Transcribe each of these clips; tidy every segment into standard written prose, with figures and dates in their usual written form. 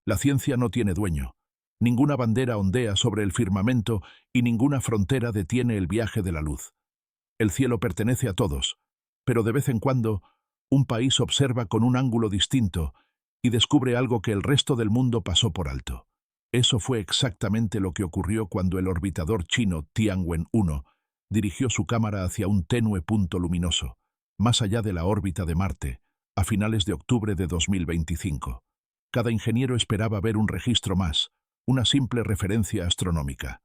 La ciencia no tiene dueño. Ninguna bandera ondea sobre el firmamento y ninguna frontera detiene el viaje de la luz. El cielo pertenece a todos, pero de vez en cuando un país observa con un ángulo distinto y descubre algo que el resto del mundo pasó por alto. Eso fue exactamente lo que ocurrió cuando el orbitador chino Tianwen-1 dirigió su cámara hacia un tenue punto luminoso, más allá de la órbita de Marte, a finales de octubre de 2025. Cada ingeniero esperaba ver un registro más, una simple referencia astronómica.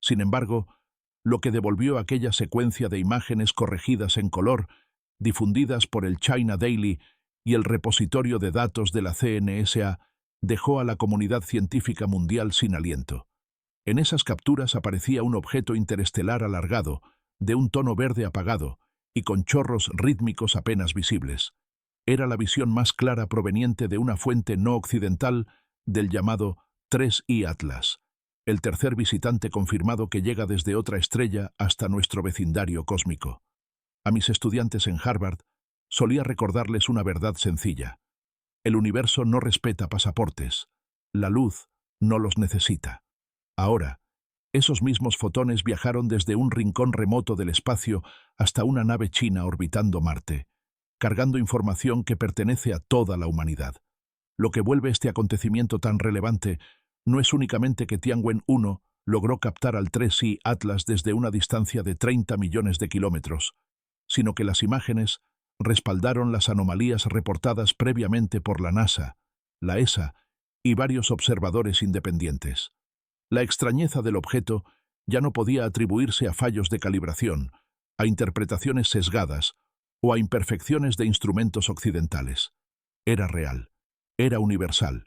Sin embargo, lo que devolvió aquella secuencia de imágenes corregidas en color, difundidas por el China Daily y el repositorio de datos de la CNSA, dejó a la comunidad científica mundial sin aliento. En esas capturas aparecía un objeto interestelar alargado, de un tono verde apagado y con chorros rítmicos apenas visibles. Era la visión más clara proveniente de una fuente no occidental del llamado 3I Atlas, el tercer visitante confirmado que llega desde otra estrella hasta nuestro vecindario cósmico. A mis estudiantes en Harvard solía recordarles una verdad sencilla. El universo no respeta pasaportes. La luz no los necesita. Ahora, esos mismos fotones viajaron desde un rincón remoto del espacio hasta una nave china orbitando Marte, cargando información que pertenece a toda la humanidad. Lo que vuelve este acontecimiento tan relevante no es únicamente que Tianwen-1 logró captar al 3I Atlas desde una distancia de 30 millones de kilómetros, sino que las imágenes respaldaron las anomalías reportadas previamente por la NASA, la ESA y varios observadores independientes. La extrañeza del objeto ya no podía atribuirse a fallos de calibración, a interpretaciones sesgadas o a imperfecciones de instrumentos occidentales. Era real, era universal.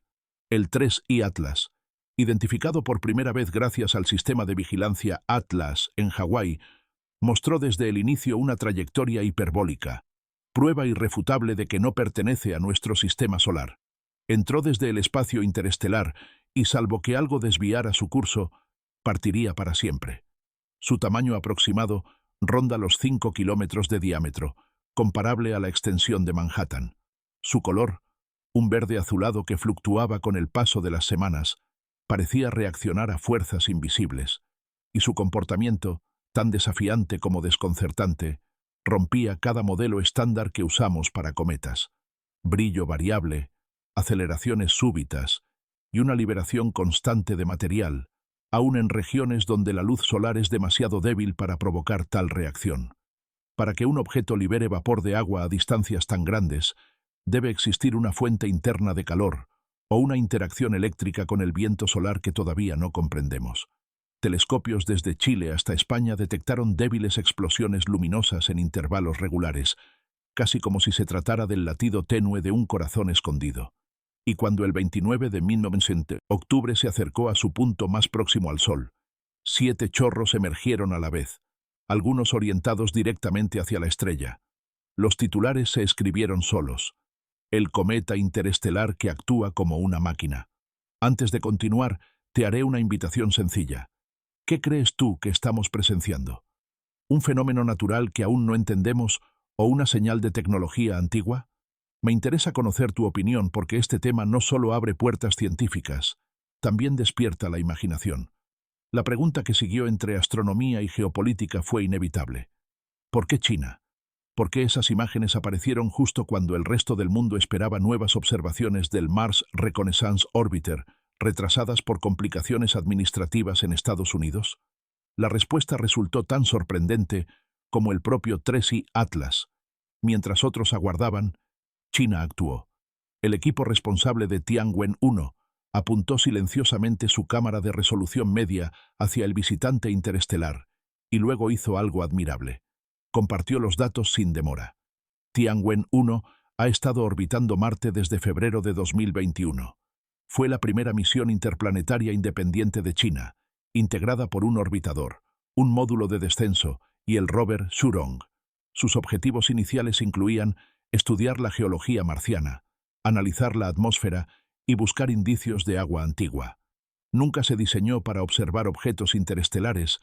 El 3I Atlas, identificado por primera vez gracias al sistema de vigilancia Atlas en Hawái, mostró desde el inicio una trayectoria hiperbólica, prueba irrefutable de que no pertenece a nuestro sistema solar. Entró desde el espacio interestelar y, salvo que algo desviara su curso, partiría para siempre. Su tamaño aproximado ronda los 5 kilómetros de diámetro, comparable a la extensión de Manhattan. Su color, un verde azulado que fluctuaba con el paso de las semanas, parecía reaccionar a fuerzas invisibles, y su comportamiento, tan desafiante como desconcertante, rompía cada modelo estándar que usamos para cometas. Brillo variable, aceleraciones súbitas y una liberación constante de material, aun en regiones donde la luz solar es demasiado débil para provocar tal reacción. Para que un objeto libere vapor de agua a distancias tan grandes, debe existir una fuente interna de calor o una interacción eléctrica con el viento solar que todavía no comprendemos. Telescopios desde Chile hasta España detectaron débiles explosiones luminosas en intervalos regulares, casi como si se tratara del latido tenue de un corazón escondido. Y cuando el 29 de octubre se acercó a su punto más próximo al Sol, 7 chorros emergieron a la vez, algunos orientados directamente hacia la estrella. Los titulares se escribieron solos: el cometa interestelar que actúa como una máquina. Antes de continuar, te haré una invitación sencilla. ¿Qué crees tú que estamos presenciando? ¿Un fenómeno natural que aún no entendemos o una señal de tecnología antigua? Me interesa conocer tu opinión porque este tema no solo abre puertas científicas, también despierta la imaginación. La pregunta que siguió entre astronomía y geopolítica fue inevitable. ¿Por qué China? ¿Por qué esas imágenes aparecieron justo cuando el resto del mundo esperaba nuevas observaciones del Mars Reconnaissance Orbiter, retrasadas por complicaciones administrativas en Estados Unidos? La respuesta resultó tan sorprendente como el propio 3I Atlas. Mientras otros aguardaban, China actuó. El equipo responsable de Tianwen-1 apuntó silenciosamente su cámara de resolución media hacia el visitante interestelar y luego hizo algo admirable. Compartió los datos sin demora. Tianwen-1 ha estado orbitando Marte desde febrero de 2021. Fue la primera misión interplanetaria independiente de China, integrada por un orbitador, un módulo de descenso y el rover Zhurong. Sus objetivos iniciales incluían estudiar la geología marciana, analizar la atmósfera y buscar indicios de agua antigua. Nunca se diseñó para observar objetos interestelares,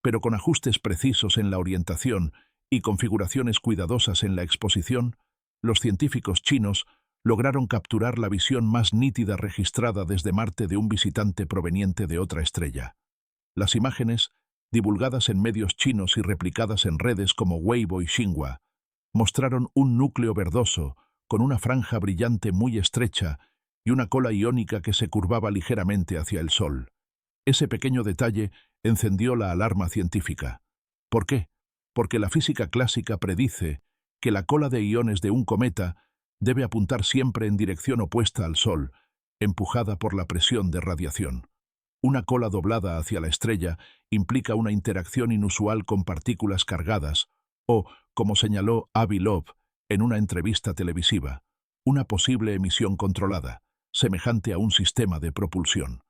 pero con ajustes precisos en la orientación y configuraciones cuidadosas en la exposición, los científicos chinos lograron capturar la visión más nítida registrada desde Marte de un visitante proveniente de otra estrella. Las imágenes, divulgadas en medios chinos y replicadas en redes como Weibo y Xinhua, mostraron un núcleo verdoso con una franja brillante muy estrecha y una cola iónica que se curvaba ligeramente hacia el Sol. Ese pequeño detalle encendió la alarma científica. ¿Por qué? Porque la física clásica predice que la cola de iones de un cometa debe apuntar siempre en dirección opuesta al Sol, empujada por la presión de radiación. Una cola doblada hacia la estrella implica una interacción inusual con partículas cargadas, o, como señaló Avi Loeb en una entrevista televisiva, una posible emisión controlada, semejante a un sistema de propulsión.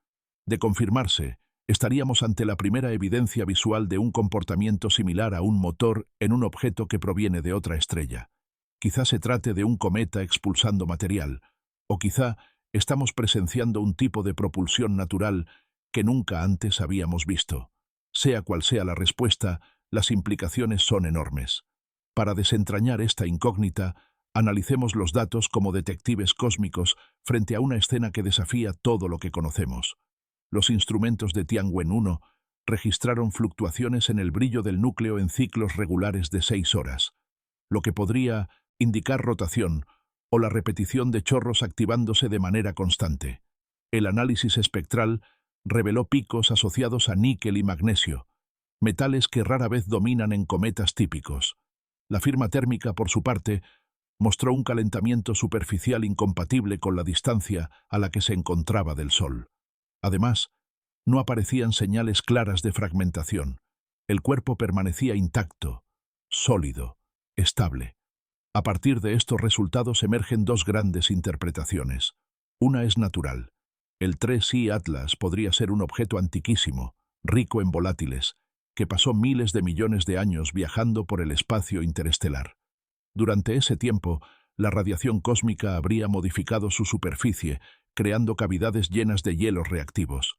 De confirmarse, estaríamos ante la primera evidencia visual de un comportamiento similar a un motor en un objeto que proviene de otra estrella. Quizá se trate de un cometa expulsando material, o quizá estamos presenciando un tipo de propulsión natural que nunca antes habíamos visto. Sea cual sea la respuesta, las implicaciones son enormes. Para desentrañar esta incógnita, analicemos los datos como detectives cósmicos frente a una escena que desafía todo lo que conocemos. Los instrumentos de Tianwen-1 registraron fluctuaciones en el brillo del núcleo en ciclos regulares de 6 horas, lo que podría indicar rotación o la repetición de chorros activándose de manera constante. El análisis espectral reveló picos asociados a níquel y magnesio, metales que rara vez dominan en cometas típicos. La firma térmica, por su parte, mostró un calentamiento superficial incompatible con la distancia a la que se encontraba del Sol. Además, no aparecían señales claras de fragmentación. El cuerpo permanecía intacto, sólido, estable. A partir de estos resultados emergen dos grandes interpretaciones. Una es natural. El 3I Atlas podría ser un objeto antiquísimo, rico en volátiles, que pasó miles de millones de años viajando por el espacio interestelar. Durante ese tiempo, la radiación cósmica habría modificado su superficie, creando cavidades llenas de hielos reactivos.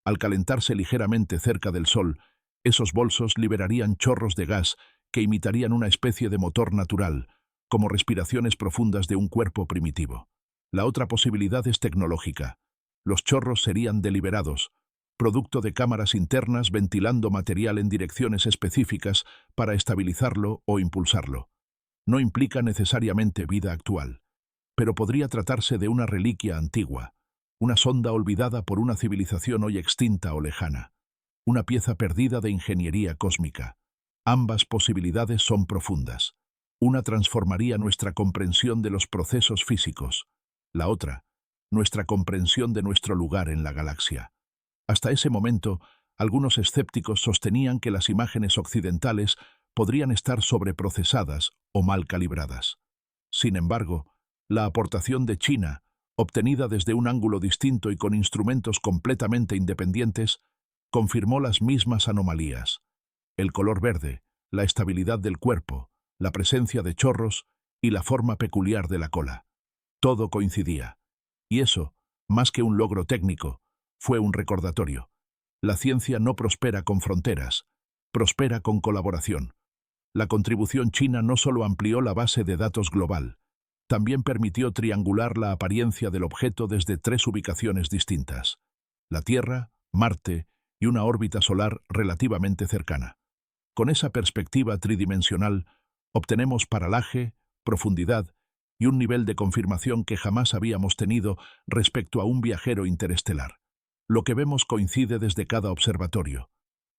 Al calentarse ligeramente cerca del Sol, esos bolsos liberarían chorros de gas que imitarían una especie de motor natural, como respiraciones profundas de un cuerpo primitivo. La otra posibilidad es tecnológica. Los chorros serían deliberados, producto de cámaras internas ventilando material en direcciones específicas para estabilizarlo o impulsarlo. No implica necesariamente vida actual, pero podría tratarse de una reliquia antigua, una sonda olvidada por una civilización hoy extinta o lejana, una pieza perdida de ingeniería cósmica. Ambas posibilidades son profundas. Una transformaría nuestra comprensión de los procesos físicos, la otra, nuestra comprensión de nuestro lugar en la galaxia. Hasta ese momento, algunos escépticos sostenían que las imágenes occidentales podrían estar sobreprocesadas o mal calibradas. Sin embargo, la aportación de China, obtenida desde un ángulo distinto y con instrumentos completamente independientes, confirmó las mismas anomalías. El color verde, la estabilidad del cuerpo, la presencia de chorros y la forma peculiar de la cola. Todo coincidía. Y eso, más que un logro técnico, fue un recordatorio. La ciencia no prospera con fronteras, prospera con colaboración. La contribución china no solo amplió la base de datos global, también permitió triangular la apariencia del objeto desde 3 ubicaciones distintas: la Tierra, Marte y una órbita solar relativamente cercana. Con esa perspectiva tridimensional, obtenemos paralaje, profundidad y un nivel de confirmación que jamás habíamos tenido respecto a un viajero interestelar. Lo que vemos coincide desde cada observatorio.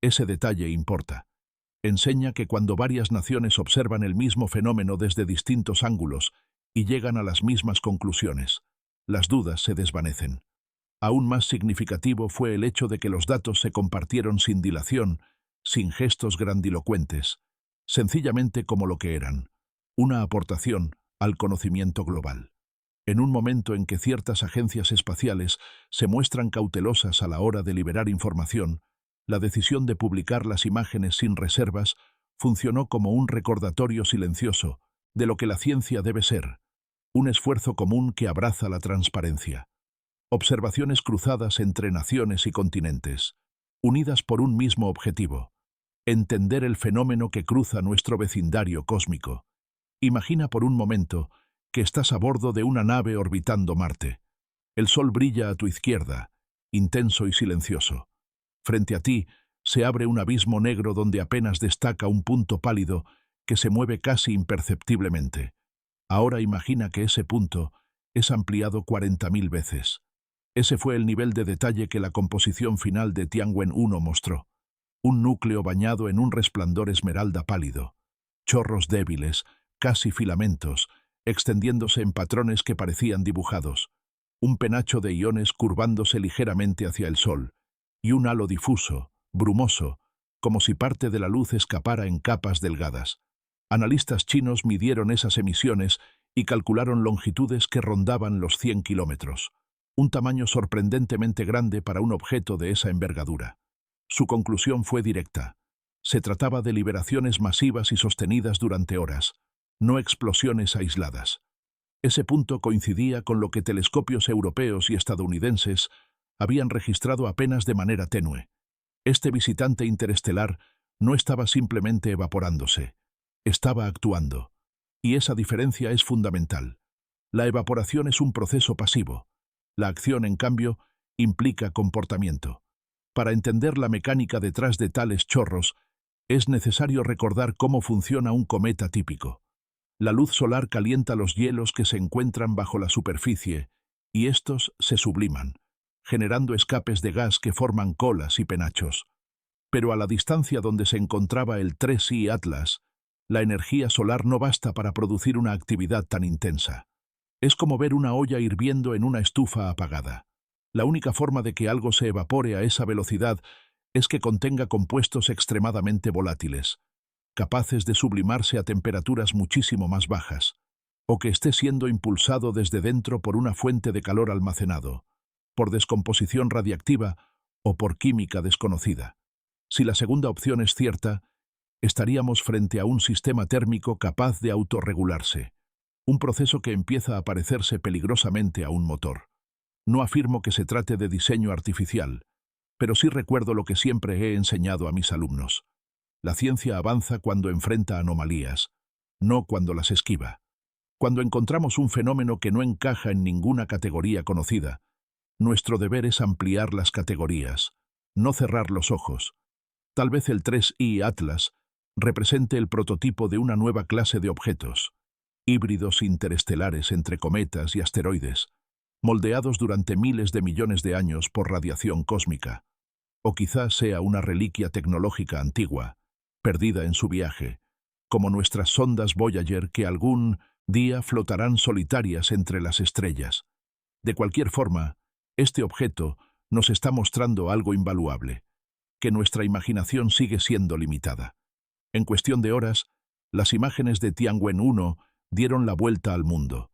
Ese detalle importa. Enseña que cuando varias naciones observan el mismo fenómeno desde distintos ángulos y llegan a las mismas conclusiones, las dudas se desvanecen. Aún más significativo fue el hecho de que los datos se compartieron sin dilación, sin gestos grandilocuentes, sencillamente como lo que eran: una aportación al conocimiento global. En un momento en que ciertas agencias espaciales se muestran cautelosas a la hora de liberar información, la decisión de publicar las imágenes sin reservas funcionó como un recordatorio silencioso de lo que la ciencia debe ser: un esfuerzo común que abraza la transparencia. Observaciones cruzadas entre naciones y continentes, unidas por un mismo objetivo: entender el fenómeno que cruza nuestro vecindario cósmico. Imagina por un momento que estás a bordo de una nave orbitando Marte. El sol brilla a tu izquierda, intenso y silencioso. Frente a ti se abre un abismo negro donde apenas destaca un punto pálido que se mueve casi imperceptiblemente. Ahora imagina que ese punto es ampliado 40.000 veces. Ese fue el nivel de detalle que la composición final de Tianwen-1 mostró. Un núcleo bañado en un resplandor esmeralda pálido. Chorros débiles, casi filamentos, extendiéndose en patrones que parecían dibujados. Un penacho de iones curvándose ligeramente hacia el sol. Y un halo difuso, brumoso, como si parte de la luz escapara en capas delgadas. Analistas chinos midieron esas emisiones y calcularon longitudes que rondaban los 100 kilómetros. Un tamaño sorprendentemente grande para un objeto de esa envergadura. Su conclusión fue directa. Se trataba de liberaciones masivas y sostenidas durante horas, no explosiones aisladas. Ese punto coincidía con lo que telescopios europeos y estadounidenses habían registrado apenas de manera tenue. Este visitante interestelar no estaba simplemente evaporándose, estaba actuando. Y esa diferencia es fundamental. La evaporación es un proceso pasivo. La acción, en cambio, implica comportamiento. Para entender la mecánica detrás de tales chorros, es necesario recordar cómo funciona un cometa típico. La luz solar calienta los hielos que se encuentran bajo la superficie, y estos se subliman, generando escapes de gas que forman colas y penachos. Pero a la distancia donde se encontraba el 3I Atlas, la energía solar no basta para producir una actividad tan intensa. Es como ver una olla hirviendo en una estufa apagada. La única forma de que algo se evapore a esa velocidad es que contenga compuestos extremadamente volátiles, capaces de sublimarse a temperaturas muchísimo más bajas, o que esté siendo impulsado desde dentro por una fuente de calor almacenado, por descomposición radiactiva o por química desconocida. Si la segunda opción es cierta, estaríamos frente a un sistema térmico capaz de autorregularse, un proceso que empieza a parecerse peligrosamente a un motor. No afirmo que se trate de diseño artificial, pero sí recuerdo lo que siempre he enseñado a mis alumnos. La ciencia avanza cuando enfrenta anomalías, no cuando las esquiva. Cuando encontramos un fenómeno que no encaja en ninguna categoría conocida, nuestro deber es ampliar las categorías, no cerrar los ojos. Tal vez el 3I Atlas represente el prototipo de una nueva clase de objetos, híbridos interestelares entre cometas y asteroides, moldeados durante miles de millones de años por radiación cósmica. O quizás sea una reliquia tecnológica antigua, perdida en su viaje, como nuestras sondas Voyager que algún día flotarán solitarias entre las estrellas. De cualquier forma, este objeto nos está mostrando algo invaluable, que nuestra imaginación sigue siendo limitada. En cuestión de horas, las imágenes de Tianwen-1 dieron la vuelta al mundo.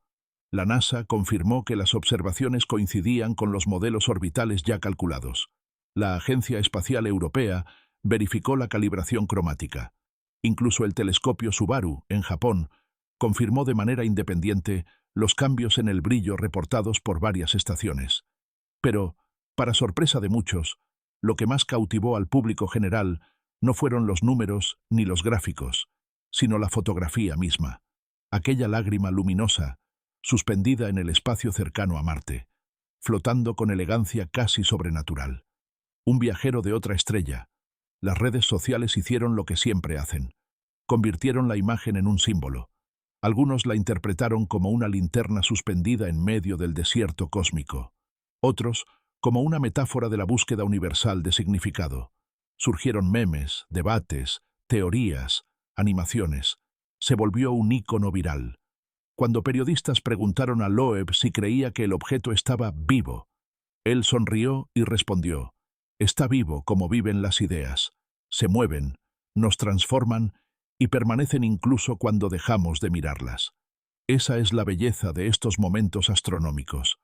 La NASA confirmó que las observaciones coincidían con los modelos orbitales ya calculados. La Agencia Espacial Europea verificó la calibración cromática. Incluso el telescopio Subaru, en Japón, confirmó de manera independiente los cambios en el brillo reportados por varias estaciones. Pero, para sorpresa de muchos, lo que más cautivó al público general no fueron los números ni los gráficos, sino la fotografía misma. Aquella lágrima luminosa, suspendida en el espacio cercano a Marte, flotando con elegancia casi sobrenatural. Un viajero de otra estrella. Las redes sociales hicieron lo que siempre hacen. Convirtieron la imagen en un símbolo. Algunos la interpretaron como una linterna suspendida en medio del desierto cósmico. Otros, como una metáfora de la búsqueda universal de significado. Surgieron memes, debates, teorías, animaciones. Se volvió un ícono viral. Cuando periodistas preguntaron a Loeb si creía que el objeto estaba vivo, él sonrió y respondió: está vivo como viven las ideas. Se mueven, nos transforman y permanecen incluso cuando dejamos de mirarlas. Esa es la belleza de estos momentos astronómicos.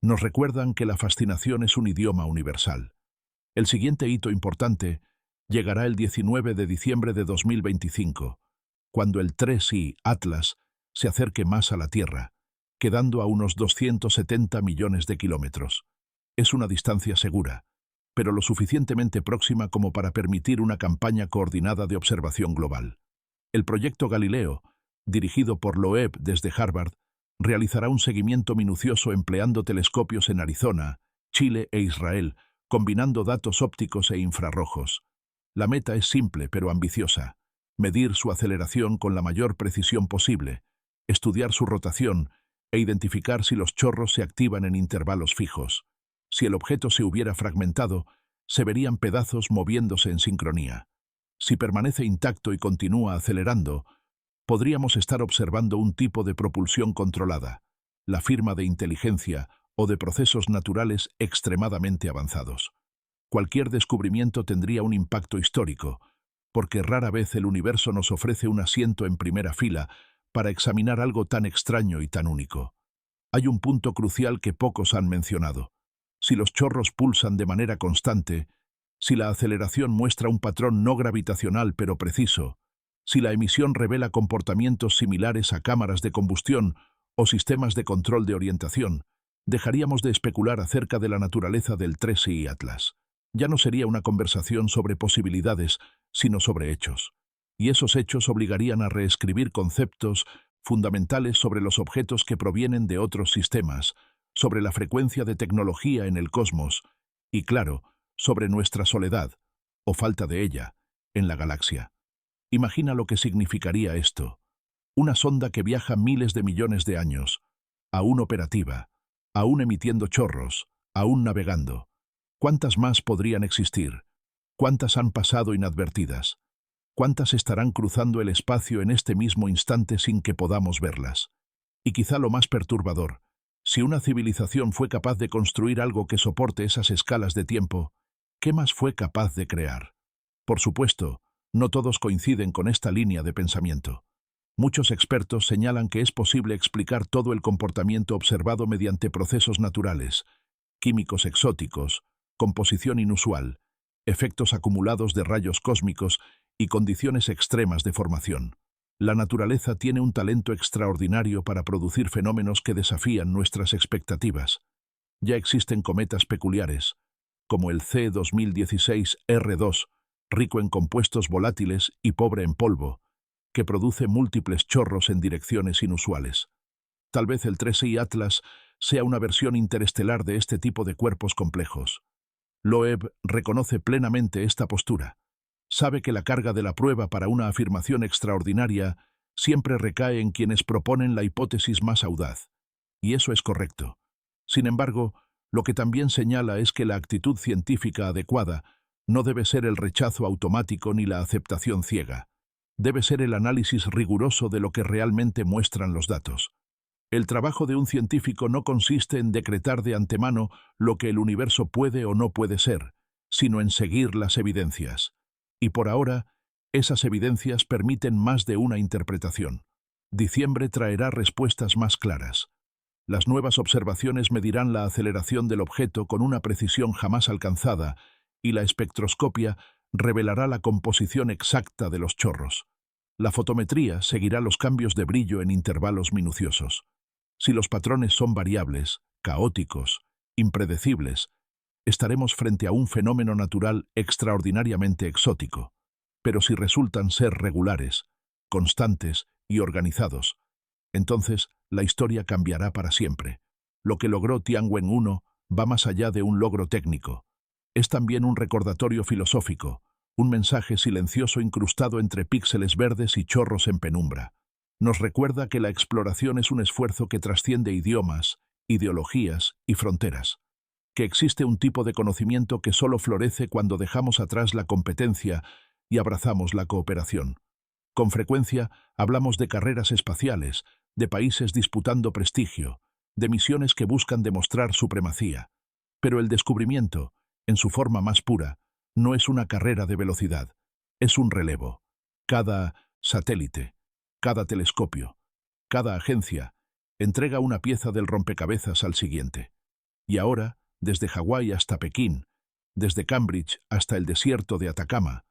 Nos recuerdan que la fascinación es un idioma universal. El siguiente hito importante llegará el 19 de diciembre de 2025, cuando el 3I Atlas se acerque más a la Tierra, quedando a unos 270 millones de kilómetros. Es una distancia segura, pero lo suficientemente próxima como para permitir una campaña coordinada de observación global. El proyecto Galileo, dirigido por Loeb desde Harvard, Realizará un seguimiento minucioso empleando telescopios en Arizona, Chile e Israel, combinando datos ópticos e infrarrojos. La meta es simple pero ambiciosa: medir su aceleración con la mayor precisión posible, estudiar su rotación e identificar si los chorros se activan en intervalos fijos. Si el objeto se hubiera fragmentado, se verían pedazos moviéndose en sincronía. Si permanece intacto y continúa acelerando, podríamos estar observando un tipo de propulsión controlada, la firma de inteligencia o de procesos naturales extremadamente avanzados. Cualquier descubrimiento tendría un impacto histórico, porque rara vez el universo nos ofrece un asiento en primera fila para examinar algo tan extraño y tan único. Hay un punto crucial que pocos han mencionado. Si los chorros pulsan de manera constante, si la aceleración muestra un patrón no gravitacional pero preciso, si la emisión revela comportamientos similares a cámaras de combustión o sistemas de control de orientación, dejaríamos de especular acerca de la naturaleza del 3i Atlas. Ya no sería una conversación sobre posibilidades, sino sobre hechos. Y esos hechos obligarían a reescribir conceptos fundamentales sobre los objetos que provienen de otros sistemas, sobre la frecuencia de tecnología en el cosmos y, claro, sobre nuestra soledad, o falta de ella, en la galaxia. Imagina lo que significaría esto: una sonda que viaja miles de millones de años, aún operativa, aún emitiendo chorros, aún navegando. ¿Cuántas más podrían existir? ¿Cuántas han pasado inadvertidas? ¿Cuántas estarán cruzando el espacio en este mismo instante sin que podamos verlas? Y quizá lo más perturbador: si una civilización fue capaz de construir algo que soporte esas escalas de tiempo, ¿qué más fue capaz de crear? Por supuesto, no todos coinciden con esta línea de pensamiento. Muchos expertos señalan que es posible explicar todo el comportamiento observado mediante procesos naturales, químicos exóticos, composición inusual, efectos acumulados de rayos cósmicos y condiciones extremas de formación. La naturaleza tiene un talento extraordinario para producir fenómenos que desafían nuestras expectativas. Ya existen cometas peculiares, como el C2016-R2, rico en compuestos volátiles y pobre en polvo, que produce múltiples chorros en direcciones inusuales. Tal vez el 3i Atlas sea una versión interestelar de este tipo de cuerpos complejos. Loeb reconoce plenamente esta postura. Sabe que la carga de la prueba para una afirmación extraordinaria siempre recae en quienes proponen la hipótesis más audaz. Y eso es correcto. Sin embargo, lo que también señala es que la actitud científica adecuada no debe ser el rechazo automático ni la aceptación ciega. Debe ser el análisis riguroso de lo que realmente muestran los datos. El trabajo de un científico no consiste en decretar de antemano lo que el universo puede o no puede ser, sino en seguir las evidencias. Y por ahora, esas evidencias permiten más de una interpretación. Diciembre traerá respuestas más claras. Las nuevas observaciones medirán la aceleración del objeto con una precisión jamás alcanzada, y la espectroscopia revelará la composición exacta de los chorros. La fotometría seguirá los cambios de brillo en intervalos minuciosos. Si los patrones son variables, caóticos, impredecibles, estaremos frente a un fenómeno natural extraordinariamente exótico. Pero si resultan ser regulares, constantes y organizados, entonces la historia cambiará para siempre. Lo que logró Tianwen-1 va más allá de un logro técnico. Es también un recordatorio filosófico, un mensaje silencioso incrustado entre píxeles verdes y chorros en penumbra. Nos recuerda que la exploración es un esfuerzo que trasciende idiomas, ideologías y fronteras, que existe un tipo de conocimiento que solo florece cuando dejamos atrás la competencia y abrazamos la cooperación. Con frecuencia hablamos de carreras espaciales, de países disputando prestigio, de misiones que buscan demostrar supremacía. Pero el descubrimiento, en su forma más pura, no es una carrera de velocidad, es un relevo. Cada satélite, cada telescopio, cada agencia entrega una pieza del rompecabezas al siguiente. Y ahora, desde Hawái hasta Pekín, desde Cambridge hasta el desierto de Atacama,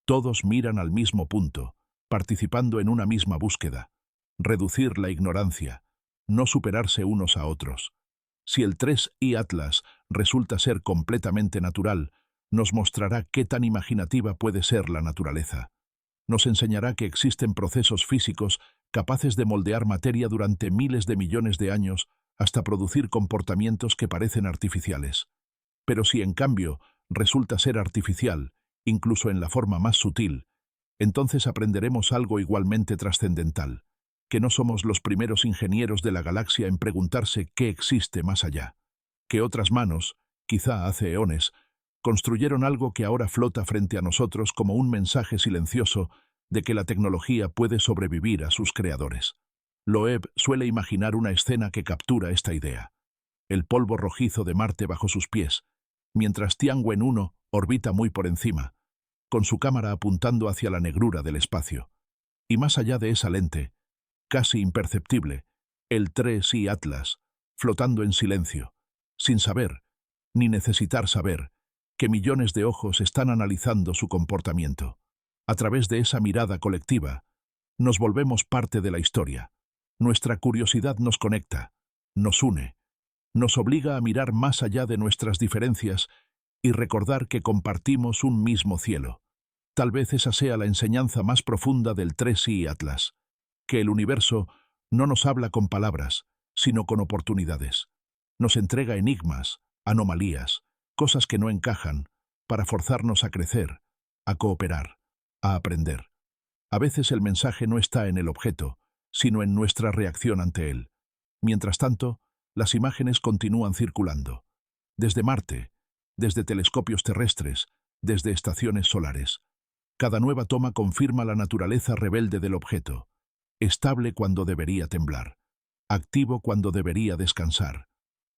todos miran al mismo punto, participando en una misma búsqueda: reducir la ignorancia, no superarse unos a otros. Si el 3i Atlas resulta ser completamente natural, nos mostrará qué tan imaginativa puede ser la naturaleza. Nos enseñará que existen procesos físicos capaces de moldear materia durante miles de millones de años hasta producir comportamientos que parecen artificiales. Pero si en cambio resulta ser artificial, incluso en la forma más sutil, entonces aprenderemos algo igualmente trascendental, que no somos los primeros ingenieros de la galaxia en preguntarse qué existe más allá, que otras manos, quizá hace eones, construyeron algo que ahora flota frente a nosotros como un mensaje silencioso de que la tecnología puede sobrevivir a sus creadores. Loeb suele imaginar una escena que captura esta idea. El polvo rojizo de Marte bajo sus pies, mientras Tianwen-1 orbita muy por encima, con su cámara apuntando hacia la negrura del espacio. Y más allá de esa lente, casi imperceptible, el 3I Atlas, flotando en silencio, sin saber, ni necesitar saber, que millones de ojos están analizando su comportamiento. A través de esa mirada colectiva, nos volvemos parte de la historia. Nuestra curiosidad nos conecta, nos une, nos obliga a mirar más allá de nuestras diferencias y recordar que compartimos un mismo cielo. Tal vez esa sea la enseñanza más profunda del 3I Atlas, que el universo no nos habla con palabras, sino con oportunidades. Nos entrega enigmas, anomalías, cosas que no encajan, para forzarnos a crecer, a cooperar, a aprender. A veces el mensaje no está en el objeto, sino en nuestra reacción ante él. Mientras tanto, las imágenes continúan circulando. Desde Marte, desde telescopios terrestres, desde estaciones solares. Cada nueva toma confirma la naturaleza rebelde del objeto, estable cuando debería temblar, activo cuando debería descansar.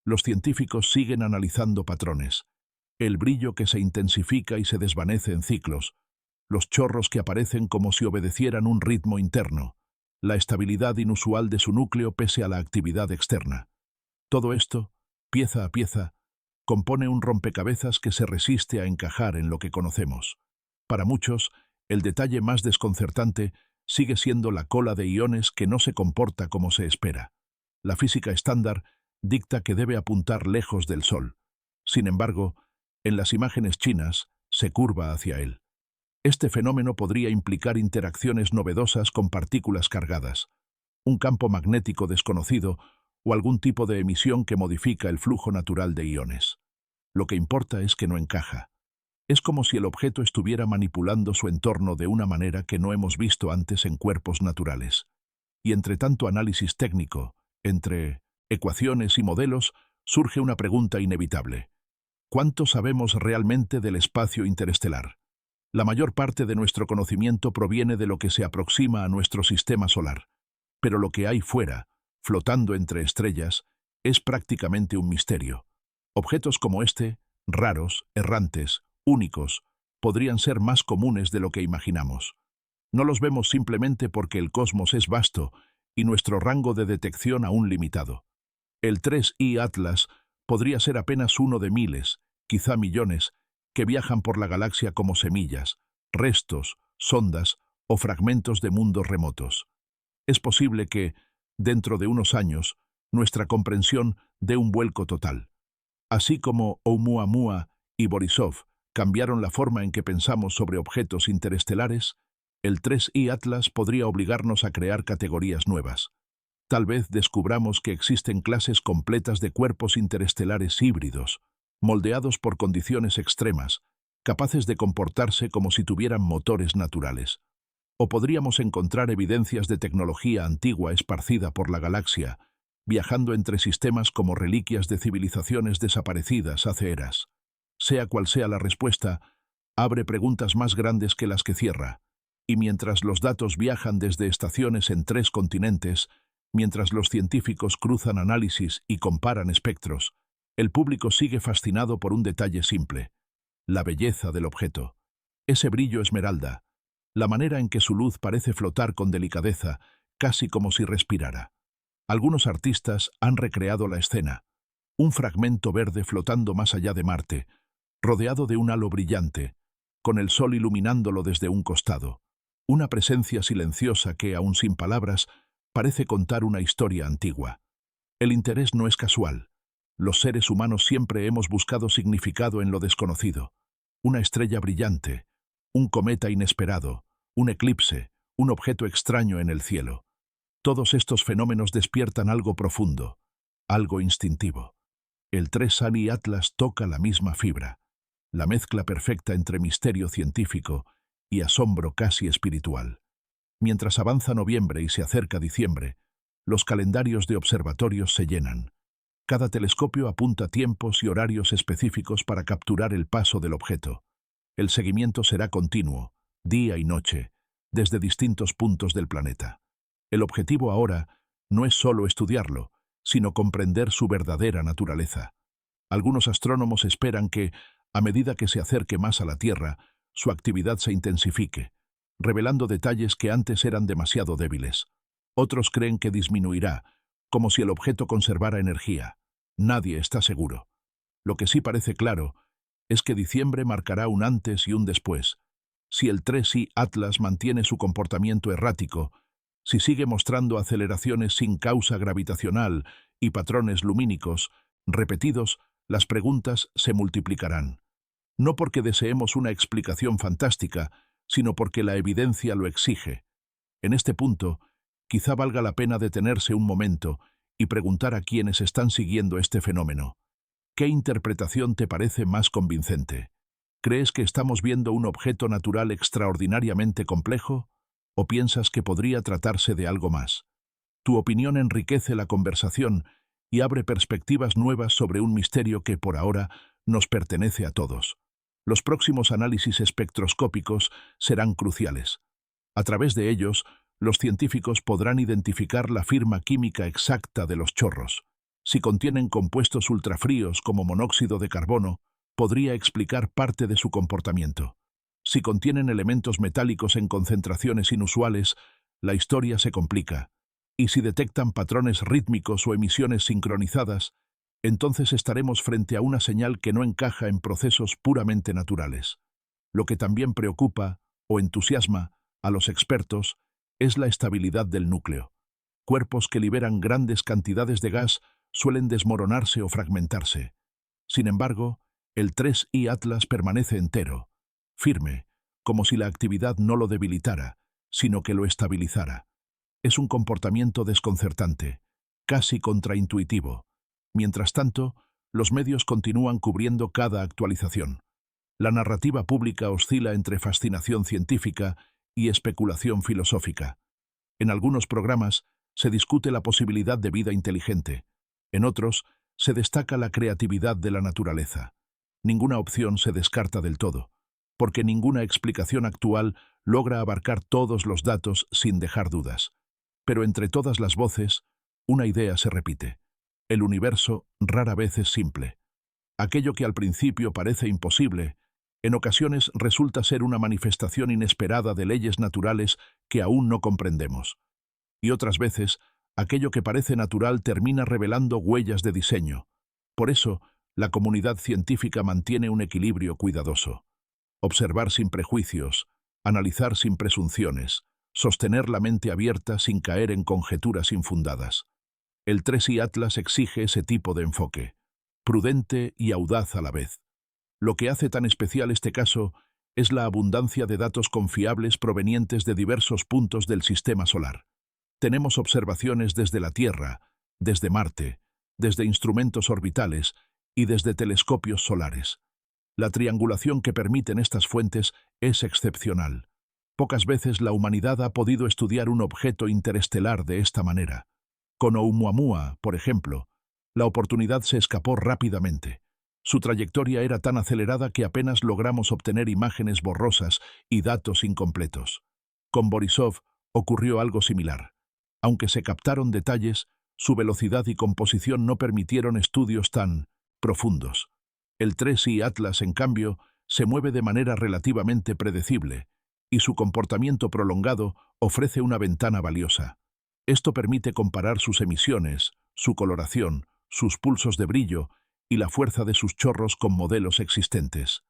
Los científicos siguen analizando patrones, el brillo que se intensifica y se desvanece en ciclos, los chorros que aparecen como si obedecieran un ritmo interno, la estabilidad inusual de su núcleo pese a la actividad externa. Todo esto, pieza a pieza, compone un rompecabezas que se resiste a encajar en lo que conocemos. Para muchos, el detalle más desconcertante sigue siendo la cola de iones que no se comporta como se espera. La física estándar dicta que debe apuntar lejos del Sol. Sin embargo, en las imágenes chinas, se curva hacia él. Este fenómeno podría implicar interacciones novedosas con partículas cargadas, un campo magnético desconocido o algún tipo de emisión que modifica el flujo natural de iones. Lo que importa es que no encaja. Es como si el objeto estuviera manipulando su entorno de una manera que no hemos visto antes en cuerpos naturales. Y entre tanto análisis técnico, entre ecuaciones y modelos, surge una pregunta inevitable. ¿Cuánto sabemos realmente del espacio interestelar? La mayor parte de nuestro conocimiento proviene de lo que se aproxima a nuestro sistema solar. Pero lo que hay fuera, flotando entre estrellas, es prácticamente un misterio. Objetos como este, raros, errantes, únicos, podrían ser más comunes de lo que imaginamos. No los vemos simplemente porque el cosmos es vasto y nuestro rango de detección aún limitado. El 3I Atlas podría ser apenas uno de miles, quizá millones, que viajan por la galaxia como semillas, restos, sondas o fragmentos de mundos remotos. Es posible que, dentro de unos años, nuestra comprensión dé un vuelco total. Así como Oumuamua y Borisov cambiaron la forma en que pensamos sobre objetos interestelares, el 3I Atlas podría obligarnos a crear categorías nuevas. Tal vez descubramos que existen clases completas de cuerpos interestelares híbridos, moldeados por condiciones extremas, capaces de comportarse como si tuvieran motores naturales. O podríamos encontrar evidencias de tecnología antigua esparcida por la galaxia, viajando entre sistemas como reliquias de civilizaciones desaparecidas hace eras. Sea cual sea la respuesta, abre preguntas más grandes que las que cierra, y mientras los datos viajan desde estaciones en 3 continentes, mientras los científicos cruzan análisis y comparan espectros, el público sigue fascinado por un detalle simple: la belleza del objeto. Ese brillo esmeralda, la manera en que su luz parece flotar con delicadeza, casi como si respirara. Algunos artistas han recreado la escena: un fragmento verde flotando más allá de Marte, rodeado de un halo brillante, con el sol iluminándolo desde un costado. Una presencia silenciosa que, aun sin palabras, parece contar una historia antigua. El interés no es casual. Los seres humanos siempre hemos buscado significado en lo desconocido. Una estrella brillante, un cometa inesperado, un eclipse, un objeto extraño en el cielo. Todos estos fenómenos despiertan algo profundo, algo instintivo. El 3 Sani Atlas toca la misma fibra, la mezcla perfecta entre misterio científico y asombro casi espiritual. Mientras avanza noviembre y se acerca diciembre, los calendarios de observatorios se llenan. Cada telescopio apunta tiempos y horarios específicos para capturar el paso del objeto. El seguimiento será continuo, día y noche, desde distintos puntos del planeta. El objetivo ahora no es solo estudiarlo, sino comprender su verdadera naturaleza. Algunos astrónomos esperan que, a medida que se acerque más a la Tierra, su actividad se intensifique, revelando detalles que antes eran demasiado débiles. Otros creen que disminuirá, como si el objeto conservara energía. Nadie está seguro. Lo que sí parece claro es que diciembre marcará un antes y un después. Si el 3I Atlas mantiene su comportamiento errático, si sigue mostrando aceleraciones sin causa gravitacional y patrones lumínicos repetidos, las preguntas se multiplicarán. No porque deseemos una explicación fantástica, sino porque la evidencia lo exige. En este punto, quizá valga la pena detenerse un momento y preguntar a quienes están siguiendo este fenómeno: ¿qué interpretación te parece más convincente? ¿Crees que estamos viendo un objeto natural extraordinariamente complejo? ¿O piensas que podría tratarse de algo más? Tu opinión enriquece la conversación y abre perspectivas nuevas sobre un misterio que, por ahora, nos pertenece a todos. Los próximos análisis espectroscópicos serán cruciales. A través de ellos, los científicos podrán identificar la firma química exacta de los chorros. Si contienen compuestos ultrafríos como monóxido de carbono, podría explicar parte de su comportamiento. Si contienen elementos metálicos en concentraciones inusuales, la historia se complica. Y si detectan patrones rítmicos o emisiones sincronizadas, entonces estaremos frente a una señal que no encaja en procesos puramente naturales. Lo que también preocupa o entusiasma a los expertos es la estabilidad del núcleo. Cuerpos que liberan grandes cantidades de gas suelen desmoronarse o fragmentarse. Sin embargo, el 3I Atlas permanece entero, firme, como si la actividad no lo debilitara, sino que lo estabilizara. Es un comportamiento desconcertante, casi contraintuitivo. Mientras tanto, los medios continúan cubriendo cada actualización. La narrativa pública oscila entre fascinación científica y especulación filosófica. En algunos programas se discute la posibilidad de vida inteligente. En otros, se destaca la creatividad de la naturaleza. Ninguna opción se descarta del todo, porque ninguna explicación actual logra abarcar todos los datos sin dejar dudas. Pero entre todas las voces, una idea se repite. El universo rara vez es simple. Aquello que al principio parece imposible, en ocasiones resulta ser una manifestación inesperada de leyes naturales que aún no comprendemos. Y otras veces, aquello que parece natural termina revelando huellas de diseño. Por eso, la comunidad científica mantiene un equilibrio cuidadoso. Observar sin prejuicios, analizar sin presunciones, sostener la mente abierta sin caer en conjeturas infundadas. El 3I Atlas exige ese tipo de enfoque, prudente y audaz a la vez. Lo que hace tan especial este caso es la abundancia de datos confiables provenientes de diversos puntos del sistema solar. Tenemos observaciones desde la Tierra, desde Marte, desde instrumentos orbitales y desde telescopios solares. La triangulación que permiten estas fuentes es excepcional. Pocas veces la humanidad ha podido estudiar un objeto interestelar de esta manera. Con Oumuamua, por ejemplo, la oportunidad se escapó rápidamente. Su trayectoria era tan acelerada que apenas logramos obtener imágenes borrosas y datos incompletos. Con Borisov ocurrió algo similar. Aunque se captaron detalles, su velocidad y composición no permitieron estudios tan profundos. El 3I Atlas, en cambio, se mueve de manera relativamente predecible, y su comportamiento prolongado ofrece una ventana valiosa. Esto permite comparar sus emisiones, su coloración, sus pulsos de brillo y la fuerza de sus chorros con modelos existentes.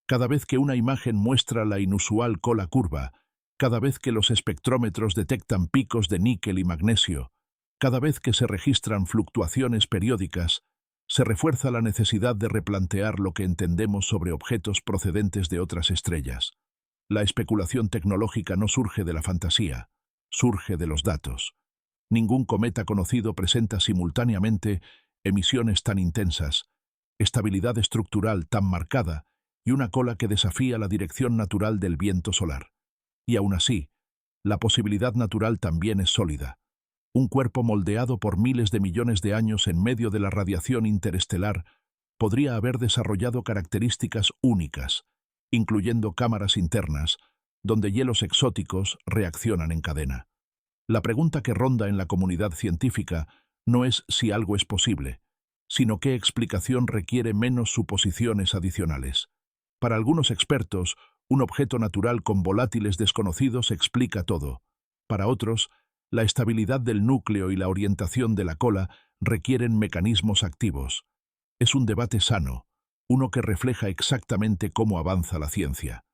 Cada vez que una imagen muestra la inusual cola curva, cada vez que los espectrómetros detectan picos de níquel y magnesio, cada vez que se registran fluctuaciones periódicas, se refuerza la necesidad de replantear lo que entendemos sobre objetos procedentes de otras estrellas. La especulación tecnológica no surge de la fantasía, surge de los datos. Ningún cometa conocido presenta simultáneamente emisiones tan intensas, estabilidad estructural tan marcada y una cola que desafía la dirección natural del viento solar. Y aún así, la posibilidad natural también es sólida. Un cuerpo moldeado por miles de millones de años en medio de la radiación interestelar podría haber desarrollado características únicas, incluyendo cámaras internas, donde hielos exóticos reaccionan en cadena. La pregunta que ronda en la comunidad científica no es si algo es posible, sino qué explicación requiere menos suposiciones adicionales. Para algunos expertos, un objeto natural con volátiles desconocidos explica todo. Para otros, la estabilidad del núcleo y la orientación de la cola requieren mecanismos activos. Es un debate sano, uno que refleja exactamente cómo avanza la ciencia.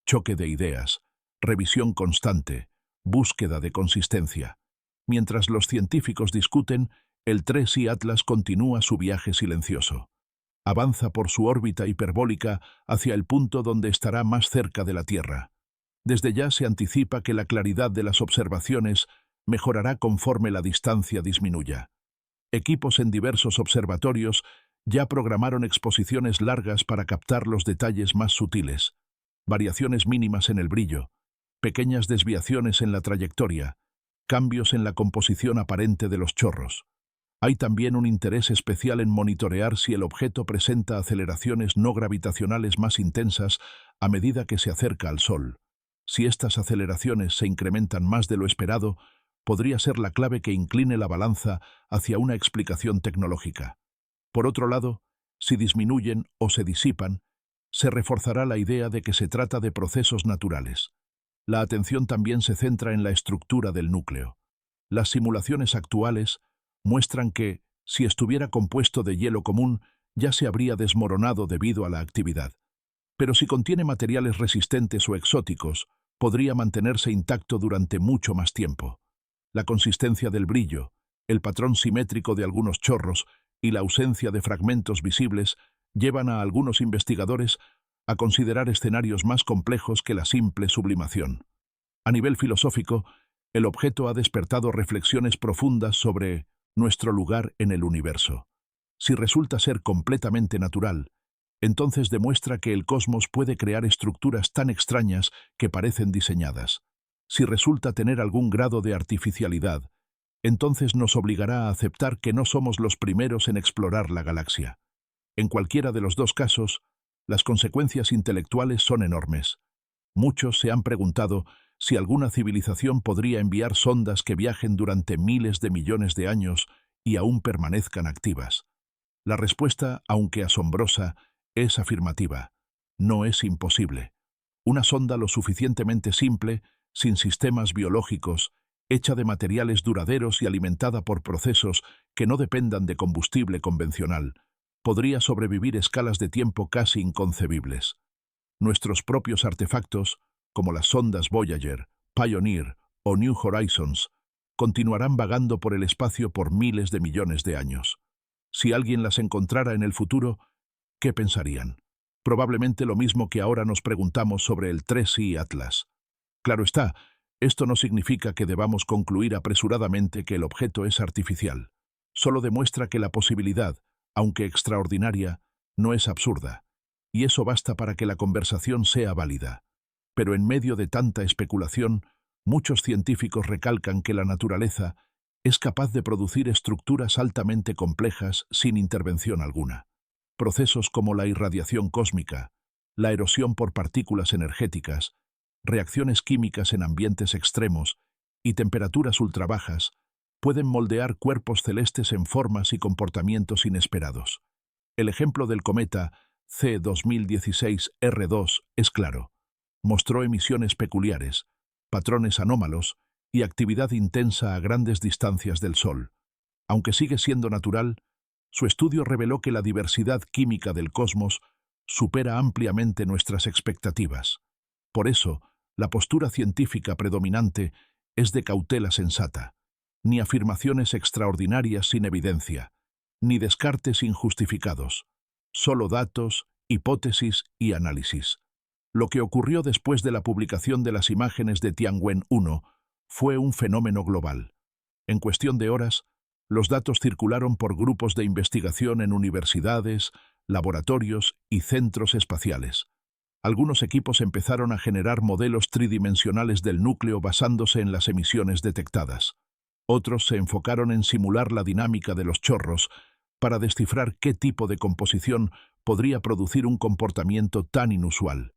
Choque de ideas, revisión constante, búsqueda de consistencia. Mientras los científicos discuten, el 3I Atlas continúa su viaje silencioso. Avanza por su órbita hiperbólica hacia el punto donde estará más cerca de la Tierra. Desde ya se anticipa que la claridad de las observaciones mejorará conforme la distancia disminuya. Equipos en diversos observatorios ya programaron exposiciones largas para captar los detalles más sutiles, variaciones mínimas en el brillo, pequeñas desviaciones en la trayectoria, cambios en la composición aparente de los chorros. Hay también un interés especial en monitorear si el objeto presenta aceleraciones no gravitacionales más intensas a medida que se acerca al Sol. Si estas aceleraciones se incrementan más de lo esperado, podría ser la clave que incline la balanza hacia una explicación tecnológica. Por otro lado, si disminuyen o se disipan, se reforzará la idea de que se trata de procesos naturales. La atención también se centra en la estructura del núcleo. Las simulaciones actuales muestran que, si estuviera compuesto de hielo común, ya se habría desmoronado debido a la actividad. Pero si contiene materiales resistentes o exóticos, podría mantenerse intacto durante mucho más tiempo. La consistencia del brillo, el patrón simétrico de algunos chorros y la ausencia de fragmentos visibles llevan a algunos investigadores a considerar escenarios más complejos que la simple sublimación. A nivel filosófico, el objeto ha despertado reflexiones profundas sobre nuestro lugar en el universo. Si resulta ser completamente natural, entonces demuestra que el cosmos puede crear estructuras tan extrañas que parecen diseñadas. Si resulta tener algún grado de artificialidad, entonces nos obligará a aceptar que no somos los primeros en explorar la galaxia. En cualquiera de los dos casos, las consecuencias intelectuales son enormes. Muchos se han preguntado si alguna civilización podría enviar sondas que viajen durante miles de millones de años y aún permanezcan activas. La respuesta, aunque asombrosa, es afirmativa. No es imposible. Una sonda lo suficientemente simple, sin sistemas biológicos, hecha de materiales duraderos y alimentada por procesos que no dependan de combustible convencional, podría sobrevivir escalas de tiempo casi inconcebibles. Nuestros propios artefactos, como las sondas Voyager, Pioneer o New Horizons, continuarán vagando por el espacio por miles de millones de años. Si alguien las encontrara en el futuro, ¿qué pensarían? Probablemente lo mismo que ahora nos preguntamos sobre el 3I Atlas. Claro está, esto no significa que debamos concluir apresuradamente que el objeto es artificial. Solo demuestra que la posibilidad, aunque extraordinaria, no es absurda. Y eso basta para que la conversación sea válida. Pero en medio de tanta especulación, muchos científicos recalcan que la naturaleza es capaz de producir estructuras altamente complejas sin intervención alguna. Procesos como la irradiación cósmica, la erosión por partículas energéticas, reacciones químicas en ambientes extremos y temperaturas ultrabajas pueden moldear cuerpos celestes en formas y comportamientos inesperados. El ejemplo del cometa C-2016-R2 es claro. Mostró emisiones peculiares, patrones anómalos y actividad intensa a grandes distancias del Sol. Aunque sigue siendo natural, su estudio reveló que la diversidad química del cosmos supera ampliamente nuestras expectativas. Por eso, la postura científica predominante es de cautela sensata. Ni afirmaciones extraordinarias sin evidencia, ni descartes injustificados. Solo datos, hipótesis y análisis. Lo que ocurrió después de la publicación de las imágenes de Tianwen-1 fue un fenómeno global. En cuestión de horas, los datos circularon por grupos de investigación en universidades, laboratorios y centros espaciales. Algunos equipos empezaron a generar modelos tridimensionales del núcleo basándose en las emisiones detectadas. Otros se enfocaron en simular la dinámica de los chorros para descifrar qué tipo de composición podría producir un comportamiento tan inusual.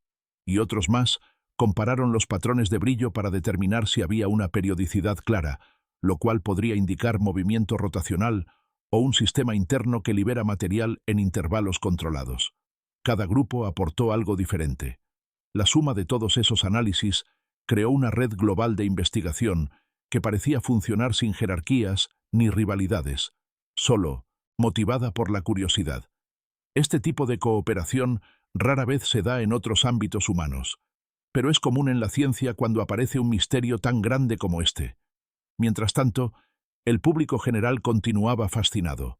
Y otros más compararon los patrones de brillo para determinar si había una periodicidad clara, lo cual podría indicar movimiento rotacional o un sistema interno que libera material en intervalos controlados. Cada grupo aportó algo diferente. La suma de todos esos análisis creó una red global de investigación que parecía funcionar sin jerarquías ni rivalidades, solo motivada por la curiosidad. Este tipo de cooperación rara vez se da en otros ámbitos humanos, pero es común en la ciencia cuando aparece un misterio tan grande como este. Mientras tanto, el público general continuaba fascinado.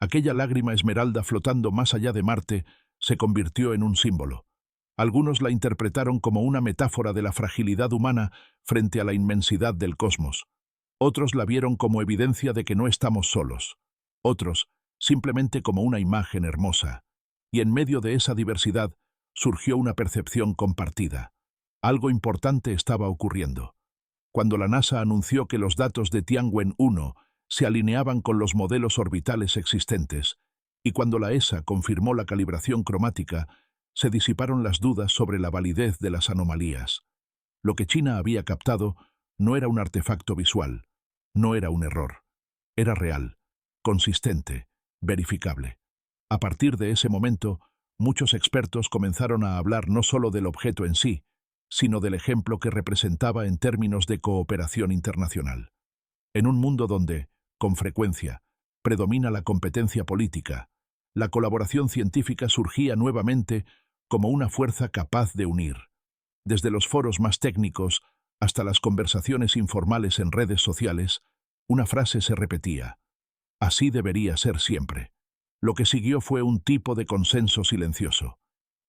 Aquella lágrima esmeralda flotando más allá de Marte se convirtió en un símbolo. Algunos la interpretaron como una metáfora de la fragilidad humana frente a la inmensidad del cosmos. Otros la vieron como evidencia de que no estamos solos. Otros, simplemente como una imagen hermosa. Y en medio de esa diversidad surgió una percepción compartida. Algo importante estaba ocurriendo. Cuando la NASA anunció que los datos de Tianwen-1 se alineaban con los modelos orbitales existentes, y cuando la ESA confirmó la calibración cromática, se disiparon las dudas sobre la validez de las anomalías. Lo que China había captado no era un artefacto visual, no era un error. Era real, consistente, verificable. A partir de ese momento, muchos expertos comenzaron a hablar no solo del objeto en sí, sino del ejemplo que representaba en términos de cooperación internacional. En un mundo donde, con frecuencia, predomina la competencia política, la colaboración científica surgía nuevamente como una fuerza capaz de unir. Desde los foros más técnicos hasta las conversaciones informales en redes sociales, una frase se repetía: así debería ser siempre. Lo que siguió fue un tipo de consenso silencioso.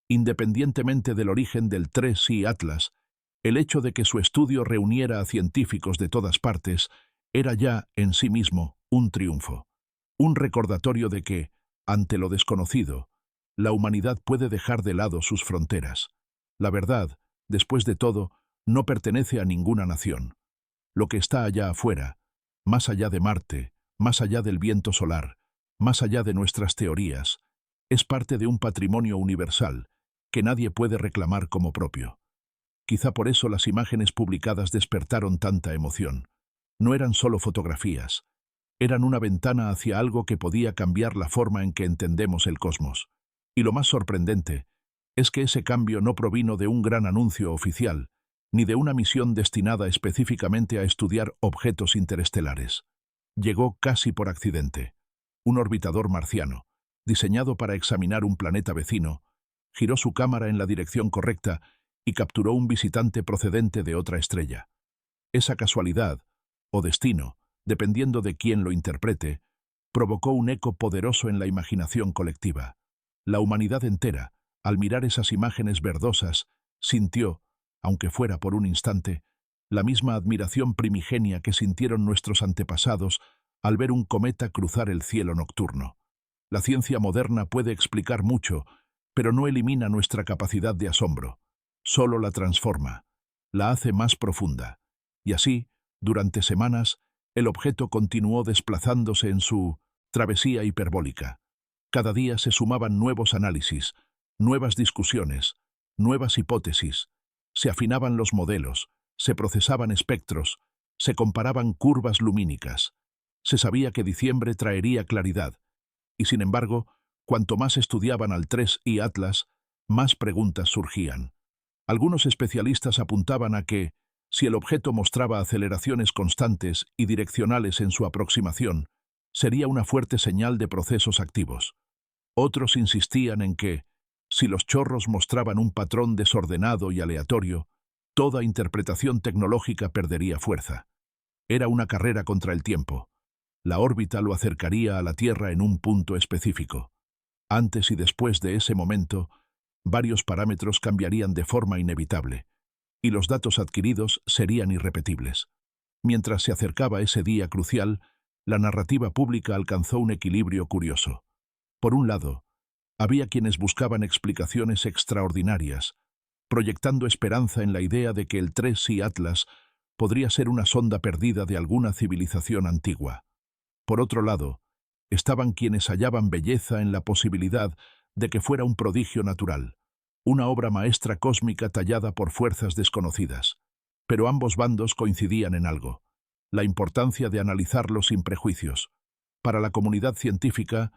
Independientemente del origen del 3i Atlas, el hecho de que su estudio reuniera a científicos de todas partes era ya, en sí mismo, un triunfo. Un recordatorio de que, ante lo desconocido, la humanidad puede dejar de lado sus fronteras. La verdad, después de todo, no pertenece a ninguna nación. Lo que está allá afuera, más allá de Marte, más allá del viento solar, más allá de nuestras teorías, es parte de un patrimonio universal que nadie puede reclamar como propio. Quizá por eso las imágenes publicadas despertaron tanta emoción. No eran solo fotografías, eran una ventana hacia algo que podía cambiar la forma en que entendemos el cosmos. Y lo más sorprendente es que ese cambio no provino de un gran anuncio oficial, ni de una misión destinada específicamente a estudiar objetos interestelares. Llegó casi por accidente. Un orbitador marciano, diseñado para examinar un planeta vecino, giró su cámara en la dirección correcta y capturó un visitante procedente de otra estrella. Esa casualidad, o destino, dependiendo de quién lo interprete, provocó un eco poderoso en la imaginación colectiva. La humanidad entera, al mirar esas imágenes verdosas, sintió, aunque fuera por un instante, la misma admiración primigenia que sintieron nuestros antepasados al ver un cometa cruzar el cielo nocturno. La ciencia moderna puede explicar mucho, pero no elimina nuestra capacidad de asombro. Solo la transforma, la hace más profunda. Y así, durante semanas, el objeto continuó desplazándose en su travesía hiperbólica. Cada día se sumaban nuevos análisis, nuevas discusiones, nuevas hipótesis. Se afinaban los modelos, se procesaban espectros, se comparaban curvas lumínicas. Se sabía que diciembre traería claridad, y sin embargo, cuanto más estudiaban al 3i Atlas, más preguntas surgían. Algunos especialistas apuntaban a que, si el objeto mostraba aceleraciones constantes y direccionales en su aproximación, sería una fuerte señal de procesos activos. Otros insistían en que, si los chorros mostraban un patrón desordenado y aleatorio, toda interpretación tecnológica perdería fuerza. Era una carrera contra el tiempo. La órbita lo acercaría a la Tierra en un punto específico. Antes y después de ese momento, varios parámetros cambiarían de forma inevitable, y los datos adquiridos serían irrepetibles. Mientras se acercaba ese día crucial, la narrativa pública alcanzó un equilibrio curioso. Por un lado, había quienes buscaban explicaciones extraordinarias, proyectando esperanza en la idea de que el 3C Atlas podría ser una sonda perdida de alguna civilización antigua. Por otro lado, estaban quienes hallaban belleza en la posibilidad de que fuera un prodigio natural, una obra maestra cósmica tallada por fuerzas desconocidas. Pero ambos bandos coincidían en algo: la importancia de analizarlo sin prejuicios. Para la comunidad científica,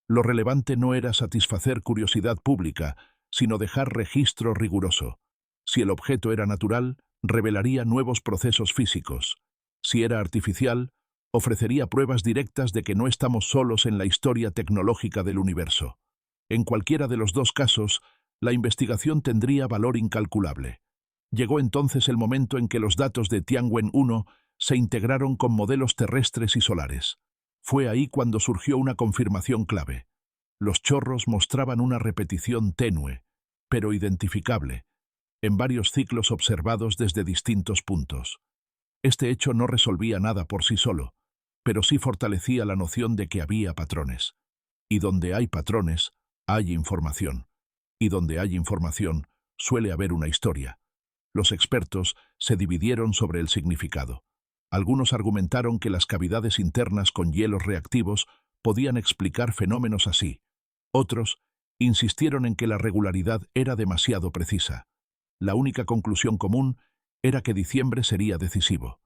lo relevante no era satisfacer curiosidad pública, sino dejar registro riguroso. Si el objeto era natural, revelaría nuevos procesos físicos. Si era artificial, ofrecería pruebas directas de que no estamos solos en la historia tecnológica del universo. En cualquiera de los dos casos, la investigación tendría valor incalculable. Llegó entonces el momento en que los datos de Tianwen-1 se integraron con modelos terrestres y solares. Fue ahí cuando surgió una confirmación clave. Los chorros mostraban una repetición tenue, pero identificable, en varios ciclos observados desde distintos puntos. Este hecho no resolvía nada por sí solo, pero sí fortalecía la noción de que había patrones. Y donde hay patrones, hay información. Y donde hay información, suele haber una historia. Los expertos se dividieron sobre el significado. Algunos argumentaron que las cavidades internas con hielos reactivos podían explicar fenómenos así. Otros insistieron en que la regularidad era demasiado precisa. La única conclusión común era que diciembre sería decisivo.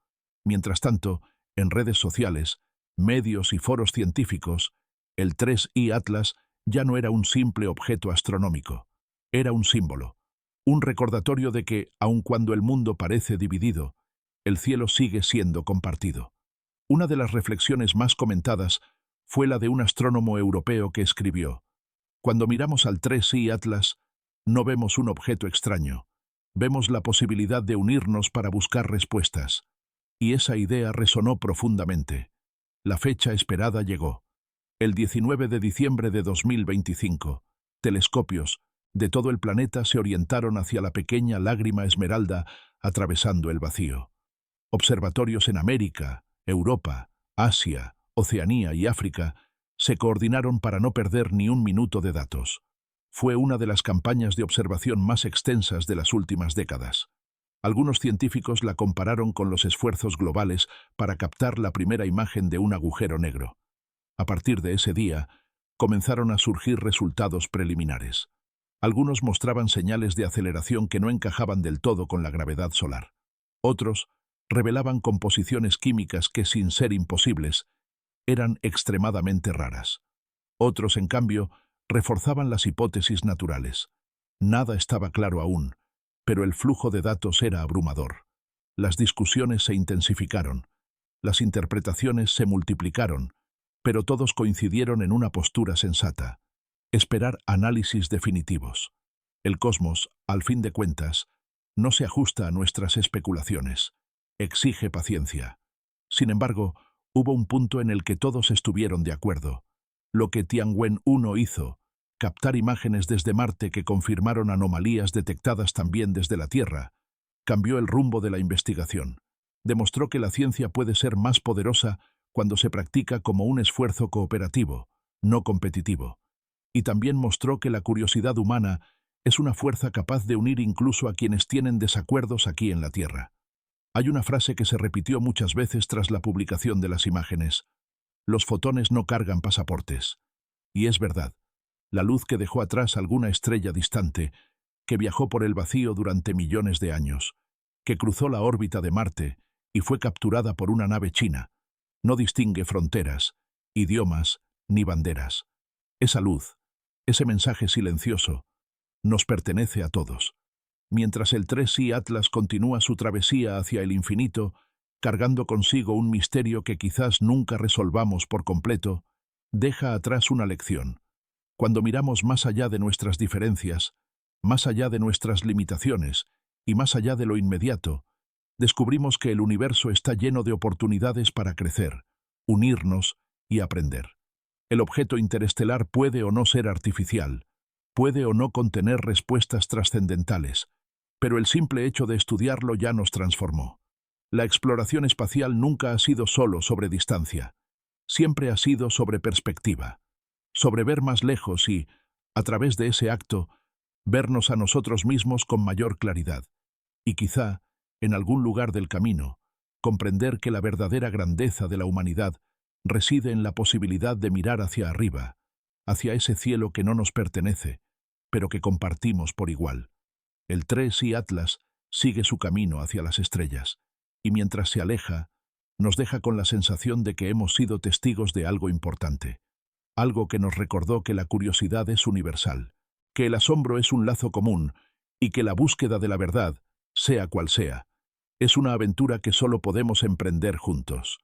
Mientras tanto, en redes sociales, medios y foros científicos, el 3I Atlas ya no era un simple objeto astronómico. Era un símbolo, un recordatorio de que, aun cuando el mundo parece dividido, el cielo sigue siendo compartido. Una de las reflexiones más comentadas fue la de un astrónomo europeo que escribió: «Cuando miramos al 3I Atlas, no vemos un objeto extraño, vemos la posibilidad de unirnos para buscar respuestas». Y esa idea resonó profundamente. La fecha esperada llegó. El 19 de diciembre de 2025, telescopios de todo el planeta se orientaron hacia la pequeña lágrima esmeralda atravesando el vacío. Observatorios en América, Europa, Asia, Oceanía y África se coordinaron para no perder ni un minuto de datos. Fue una de las campañas de observación más extensas de las últimas décadas. Algunos científicos la compararon con los esfuerzos globales para captar la primera imagen de un agujero negro. A partir de ese día, comenzaron a surgir resultados preliminares. Algunos mostraban señales de aceleración que no encajaban del todo con la gravedad solar. Otros revelaban composiciones químicas que, sin ser imposibles, eran extremadamente raras. Otros, en cambio, reforzaban las hipótesis naturales. Nada estaba claro aún, pero el flujo de datos era abrumador. Las discusiones se intensificaron, las interpretaciones se multiplicaron, pero todos coincidieron en una postura sensata: esperar análisis definitivos. El cosmos, al fin de cuentas, no se ajusta a nuestras especulaciones. Exige paciencia. Sin embargo, hubo un punto en el que todos estuvieron de acuerdo. Lo que Tianwen-1 hizo, captar imágenes desde Marte que confirmaron anomalías detectadas también desde la Tierra, cambió el rumbo de la investigación. Demostró que la ciencia puede ser más poderosa cuando se practica como un esfuerzo cooperativo, no competitivo. Y también mostró que la curiosidad humana es una fuerza capaz de unir incluso a quienes tienen desacuerdos aquí en la Tierra. Hay una frase que se repitió muchas veces tras la publicación de las imágenes: «Los fotones no cargan pasaportes». Y es verdad. La luz que dejó atrás alguna estrella distante, que viajó por el vacío durante millones de años, que cruzó la órbita de Marte y fue capturada por una nave china, no distingue fronteras, idiomas ni banderas. Esa luz, ese mensaje silencioso, nos pertenece a todos. Mientras el 3I Atlas continúa su travesía hacia el infinito, cargando consigo un misterio que quizás nunca resolvamos por completo, deja atrás una lección. Cuando miramos más allá de nuestras diferencias, más allá de nuestras limitaciones y más allá de lo inmediato, descubrimos que el universo está lleno de oportunidades para crecer, unirnos y aprender. El objeto interestelar puede o no ser artificial, puede o no contener respuestas trascendentales, pero el simple hecho de estudiarlo ya nos transformó. La exploración espacial nunca ha sido solo sobre distancia. Siempre ha sido sobre perspectiva, sobre ver más lejos y, a través de ese acto, vernos a nosotros mismos con mayor claridad. Y quizá, en algún lugar del camino, comprender que la verdadera grandeza de la humanidad reside en la posibilidad de mirar hacia arriba, hacia ese cielo que no nos pertenece, pero que compartimos por igual. El TRES Atlas sigue su camino hacia las estrellas, y mientras se aleja, nos deja con la sensación de que hemos sido testigos de algo importante, algo que nos recordó que la curiosidad es universal, que el asombro es un lazo común y que la búsqueda de la verdad, sea cual sea, es una aventura que solo podemos emprender juntos.